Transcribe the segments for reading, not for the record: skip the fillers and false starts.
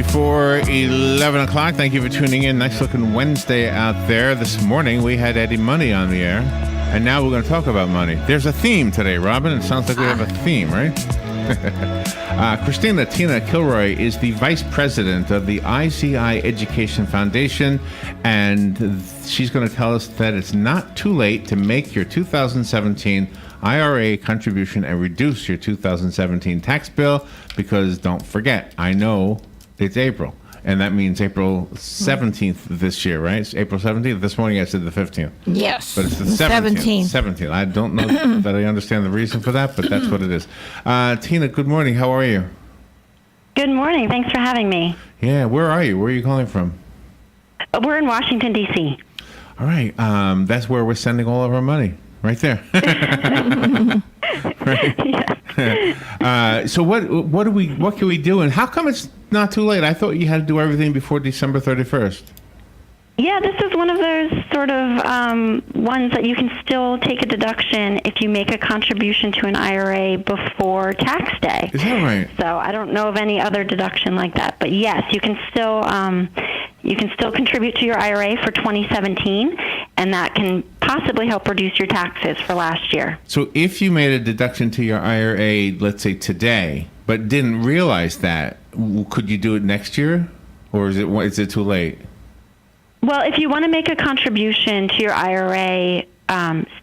before 11 o'clock. Thank you for tuning in. Nice looking Wednesday out there. This morning we had Eddie Money on the air, and now we're going to talk about money. There's a theme today, Robin. It sounds like we have a theme, right? Christina Kilroy is the vice president of the ICI Education Foundation, and she's going to tell us that it's not too late to make your 2017 IRA contribution and reduce your 2017 tax bill, because don't forget, I know it's April, and that means April 17th this year, right? It's April 17th. This morning I said the 15th. Yes. But it's the 17th. 17th. I don't know that I understand the reason for that, but that's what it is. Tina, good morning. How are you? Good morning. Thanks for having me. Yeah, where are you? Where are you calling from? We're in Washington, D.C. All right. That's where we're sending all of our money. Right there. So what can we do, and how come it's not too late? I thought you had to do everything before December 31st. Yeah, this is one of those sort of ones that you can still take a deduction if you make a contribution to an IRA before tax day. Is that right? So I don't know of any other deduction like that, but yes, you can still contribute to your IRA for 2017, and that can possibly help reduce your taxes for last year. So if you made a deduction to your IRA, let's say today, but didn't realize that, could you do it next year, or is it too late? Well, if you want to make a contribution to your IRA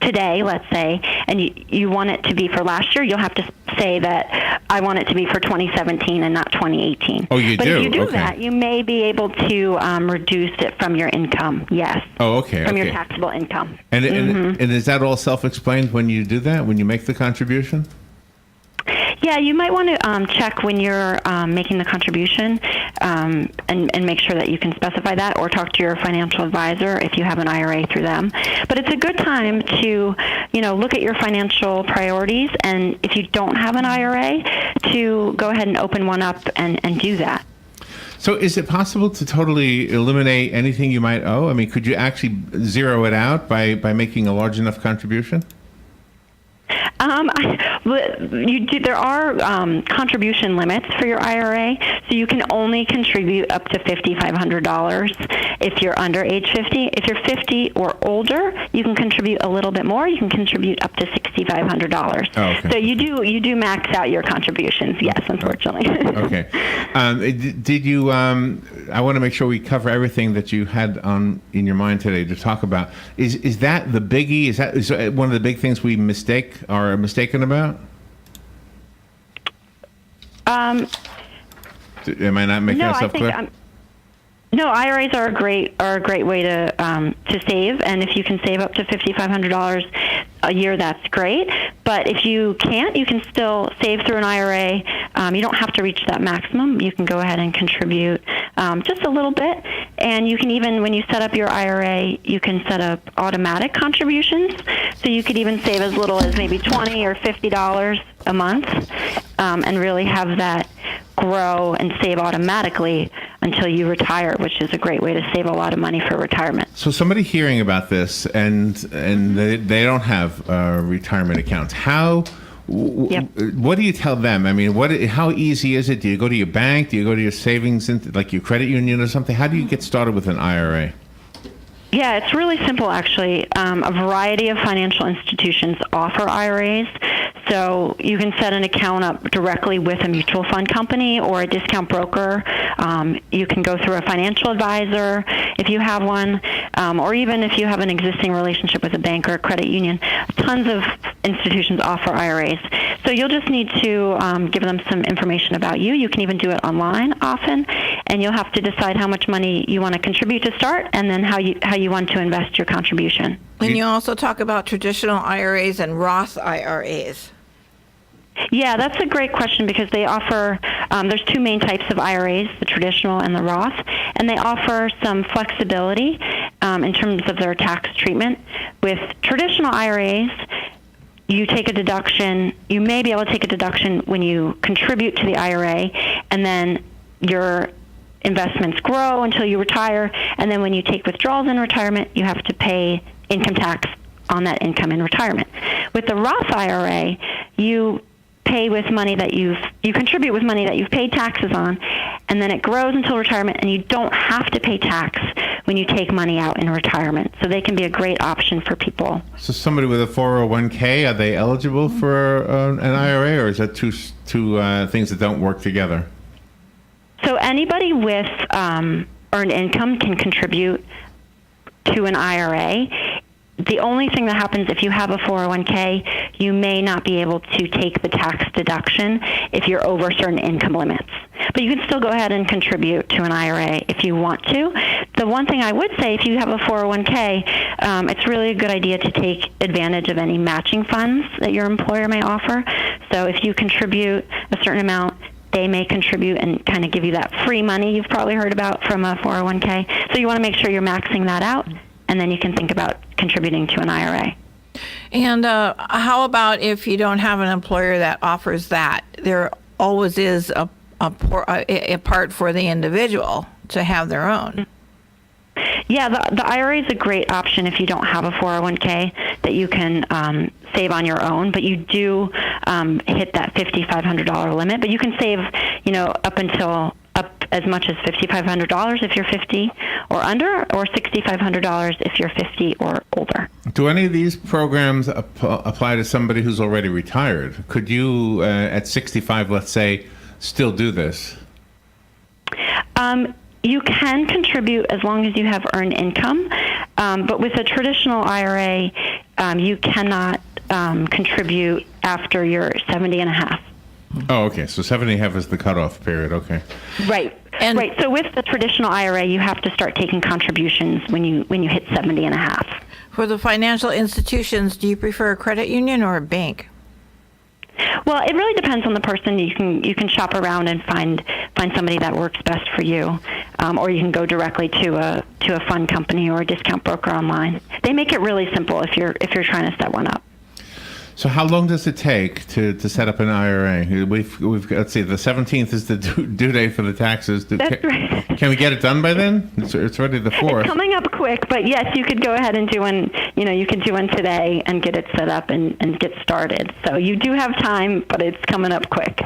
today, let's say, and you want it to be for last year, you'll have to say that I want it to be for 2017 and not 2018. Oh, you do? But if you do okay. that, you may be able to reduce it from your income, yes. Oh, okay. From your taxable income. And is that all self-explained when you do that, when you make the contribution? Yeah, you might want to check when you're making the contribution and make sure that you can specify that, or talk to your financial advisor if you have an IRA through them. But it's a good time to, look at your financial priorities, and if you don't have an IRA, to go ahead and open one up and do that. So is it possible to totally eliminate anything you might owe? I mean, could you actually zero it out by making a large enough contribution? There are contribution limits for your IRA, so you can only contribute up to $5,500 if you're under age 50. If you're 50 or older, you can contribute a little bit more. You can contribute up to $6,500. Oh, okay. So you do max out your contributions, yes, unfortunately. Okay. Did you? I want to make sure we cover everything that you had in your mind today to talk about. Is that the biggie? Is that one of the big things we are mistaken about? Am I not making myself clear? No, IRAs are a great way to save, and if you can save up to $5,500 a year, that's great. But if you can't, you can still save through an IRA. You don't have to reach that maximum. You can go ahead and contribute just a little bit, and you can even, when you set up your IRA, you can set up automatic contributions. So you could even save as little as maybe $20 or $50 a month, and really have that grow and save automatically until you retire, which is a great way to save a lot of money for retirement. So somebody hearing about this and they don't have retirement accounts, what do you tell them? I mean, how easy is it? Do you go to your bank? Do you go to your savings, like your credit union or something? How do you get started with an IRA? Yeah, it's really simple, actually. A variety of financial institutions offer IRAs. So you can set an account up directly with a mutual fund company or a discount broker. You can go through a financial advisor if you have one, or even if you have an existing relationship with a bank or a credit union. Tons of institutions offer IRAs. So you'll just need to give them some information about you. You can even do it online often, and you'll have to decide how much money you want to contribute to start, and then how you want to invest your contribution. And you also talk about traditional IRAs and Roth IRAs. Yeah, that's a great question, because they offer, there's two main types of IRAs, the traditional and the Roth, and they offer some flexibility in terms of their tax treatment. With traditional IRAs, you take a deduction, you may be able to take a deduction when you contribute to the IRA, and then your investments grow until you retire, and then when you take withdrawals in retirement, you have to pay income tax on that income in retirement. With the Roth IRA, you pay with money that you contribute with money that you've paid taxes on, and then it grows until retirement, and you don't have to pay tax when you take money out in retirement. So they can be a great option for people. So somebody with a 401k, are they eligible for an IRA, or is that two things that don't work together? So anybody with earned income can contribute to an IRA. The only thing that happens if you have a 401k, you may not be able to take the tax deduction if you're over certain income limits. But you can still go ahead and contribute to an IRA if you want to. The one thing I would say, if you have a 401k, it's really a good idea to take advantage of any matching funds that your employer may offer. So if you contribute a certain amount, they may contribute and kind of give you that free money you've probably heard about from a 401k. So you want to make sure you're maxing that out, and then you can think about contributing to an IRA. And how about if you don't have an employer that offers that? There always is a part for the individual to have their own. Yeah, the IRA is a great option if you don't have a 401k that you can save on your own, but you do hit that $5,500 limit. But you can save, up as much as $5,500 if you're 50 or under, or $6,500 if you're 50 or older. Do any of these programs apply to somebody who's already retired? Could you, at 65, let's say, still do this? You can contribute as long as you have earned income, but with a traditional IRA, you cannot contribute after you're 70 and a half. Oh, okay. So 70 and a half is the cutoff period. Okay. Right. Right. So with the traditional IRA, you have to start taking contributions when you hit 70 and a half. For the financial institutions, do you prefer a credit union or a bank? Well, it really depends on the person. You can shop around and find somebody that works best for you, or you can go directly to a fund company or a discount broker online. They make it really simple if you're trying to set one up. So how long does it take to set up an IRA? We've let's see, the 17th is the due date for the taxes. That's right. Can we get it done by then? It's already the 4th. It's coming up quick, but yes, you could go ahead and do one. You could do one today and get it set up and get started. So you do have time, but it's coming up quick.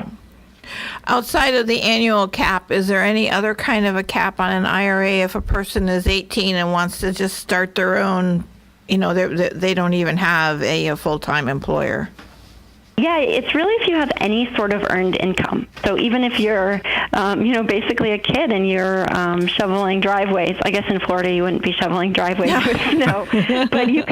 Outside of the annual cap, is there any other kind of a cap on an IRA if a person is 18 and wants to just start their own? They don't even have a full-time employer. Yeah, it's really if you have any sort of earned income. So even if you're, basically a kid and you're shoveling driveways. I guess in Florida you wouldn't be shoveling driveways with snow, but you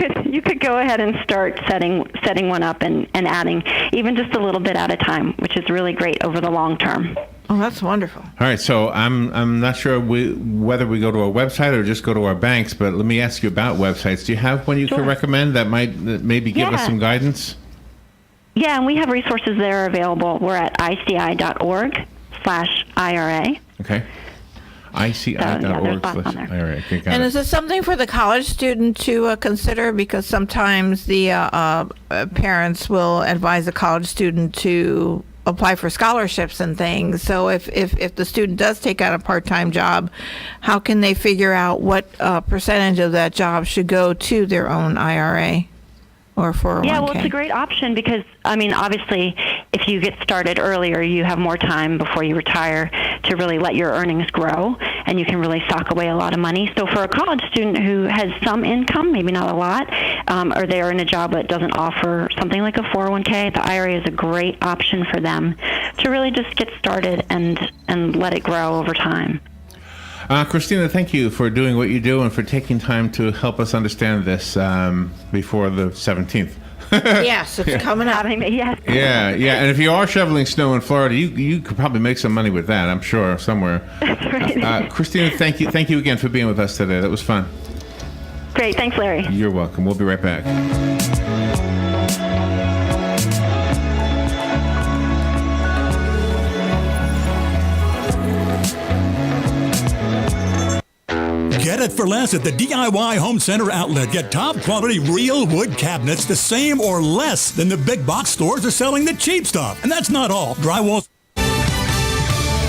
could go ahead and start setting one up and adding even just a little bit at a time, which is really great over the long term. Oh, that's wonderful. All right, so I'm not sure whether we go to a website or just go to our banks, but let me ask you about websites. Do you have one you Sure. could recommend that might maybe give us some guidance? Yeah, and we have resources there available. We're at ICI.org/IRA. Okay. ICI.org/IRA. Okay, got And it. is this something for the college student to consider? Because sometimes the parents will advise the college student to apply for scholarships and things. So if the student does take out a part-time job, how can they figure out what percentage of that job should go to their own IRA or 401k? Yeah, well, it's a great option because, obviously, if you get started earlier, you have more time before you retire to really let your earnings grow, and you can really sock away a lot of money. So for a college student who has some income, maybe not a lot, or they're in a job that doesn't offer something like a 401k, the IRA is a great option for them to really just get started and let it grow over time. Christina, thank you for doing what you do and for taking time to help us understand this before the 17th. Yes, it's coming up. Yes. Yeah, and if you are shoveling snow in Florida, you could probably make some money with that, I'm sure, somewhere. That's right. Christina, thank you again for being with us today. That was fun. Great. Thanks, Larry. You're welcome. We'll be right back. Get it for less at the DIY Home Center outlet. Get top quality real wood cabinets the same or less than the big box stores are selling the cheap stuff. And that's not all. Drywall.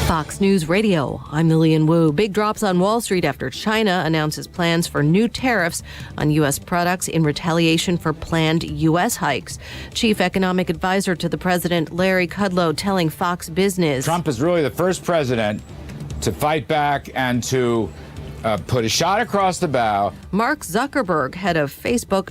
Fox News Radio, I'm Lillian Wu. Big drops on Wall Street after China announces plans for new tariffs on U.S. products in retaliation for planned U.S. hikes. Chief Economic Advisor to the President, Larry Kudlow, telling Fox Business. Trump is really the first president to fight back and to put a shot across the bow. Mark Zuckerberg, head of Facebook,